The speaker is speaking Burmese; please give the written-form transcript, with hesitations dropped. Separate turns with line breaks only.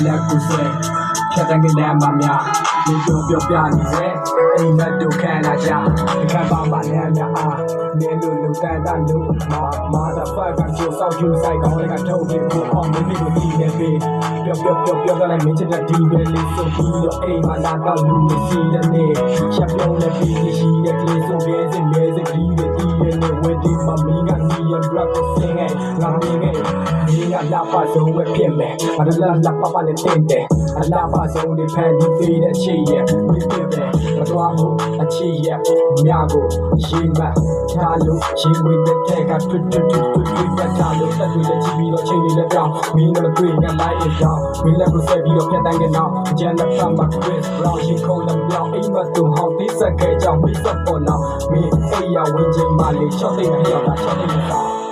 လက်ကူဆွဲဖြတ်တန်းကလေးမှများဒီတို့ပြောပြနေစေအိမ်မက်တို့ခံလာကြဒီကဘာမှလည်းများအားနေလို့လူတန်းတန်းလို့မာသာဖတ်ကကျိုးဆောက်ကျိုးဆိုင်ကောင်းလေးကထုတ်ပြီးဖို့အောင်မင်းတို့ဒီနေပြီပြောလိုက်မင်းချစ်တဲ့ဒီပဲလေးဆိုပြီးတော့အိမ်မှာလာတော့လူမရှိတဲ့နေ့ချက်ပြုံးတဲ့ပြီးရှိတဲ့ကလေးဆိုပြီးစင်နေစပြီးတဲ့ဒီရဲ့ဝက်ဒီမမီကနီရဘလက်ကိုစင်ငယ်လာမင်းငယ်ဒီကလာပါဆုံးဝက်ဖြစ်မယ်ဘာလို့လာပါနဲ့တင်တယ်အလားပါဆုံးဒီဖန်ဒီသေးတဲ့ချစ်ရဲ့ဒီပြပဲမတော်ဘူးအချစ်ရဲ့မြာကိုရေမထားလို့ရေဝေးတဲ့ထဲကတွတ်တက်ထားလို့တက်တွေ့တဲ့ချီပြီးတော့ချိန်လေးလည်းပြောင်းမင်းနဲ့တွေ့နေလိုက်ရအောင်မင်းလည်းကိုဆက်ပြီးတော့ဖြတ်တိုင်းကနေအကျန်လက်ဖတ်မှာ Chris Brown ရှင်ခုံးလည်းပြောင်းအိမ်မတူဟောင်းတိစက်ခဲကြောင့်မိတ်ဆက်ပေါ်တော့မင်းအိယာဝင်ချိန်မှလေချော့သိမ့်မလျော့တာချော့သိမ့်မသား